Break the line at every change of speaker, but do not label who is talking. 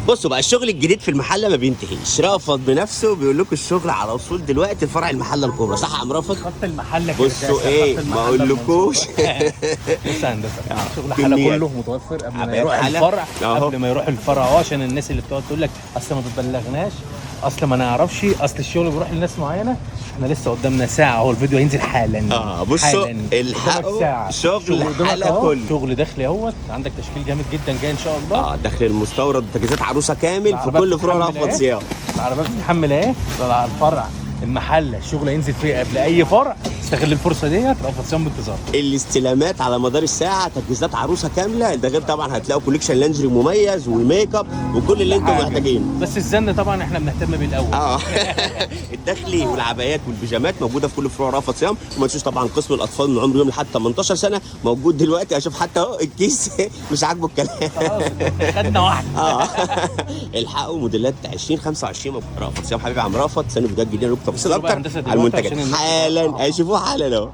بصوا بقى الشغل الجديد في المحله ما بينتهيش. رافض بنفسه بيقول لكم الشغل على وصول دلوقتي فرع المحله الكبرى، صح يا عم رافض؟
خط المحله
بصوا ايه ما اقولكوش.
بص يا هندسه شغل حاله
كميات.
كله متوفر قبل ما
عبايات
يروح
حالة.
الفرع.
أهو.
قبل ما يروح الفرع عشان الناس اللي بتقعد تقول لك اصل ما بتبلغناش، اصل ما نعرفش، اصل الشغل بيروح لناس معينه. احنا لسه قدامنا ساعه، هو الفيديو هينزل حالا.
بصوا
حالا.
الحقوا
قدامك ساعة.
شغل
قدامك
حالة
أهو.
كله.
شغل داخلي اهوت، عندك تشكيل جامد جدا جاي ان شاء الله.
داخل المستورد تجهيزات عروسه كامل في
العربية
كل فروع
بتتحمل
رافض
إيه؟
صيام.
العربيه بتتحمل اهي على الفرع المحله، الشغل هينزل فيه قبل اي فرع. استغل الفرصه ديت، رافض صيام بانتظار.
الاستلامات على مدار الساعه، تجهيزات عروسه كامله، ده غير طبعا هتلاقوا كوليكشن لانجري مميز والميك اب وكل اللي انتم محتاجينه.
بس الزن طبعا احنا بنهتم بيه الاول.
الداخلي والعبايات والبيجامات موجوده في كل فروع رافض صيام. وما تنسوش طبعا قسم الاطفال من عمر يوم لحد 18 سنه موجود دلوقتي. اشوف حتى اهو الكيس مش عاجبه الكلام.
خلاص خدنا واحده.
الحقوا موديلات 2025 رافض صيام. حبيبي يا عم رافض، ثاني فيديوهات جديده لكم تفاصيل
بصوا بقى
اكتر
هندسة
على
دلوقتي
المنتجات
عشان الناس
حالا. هيشوفوها حالا اهو.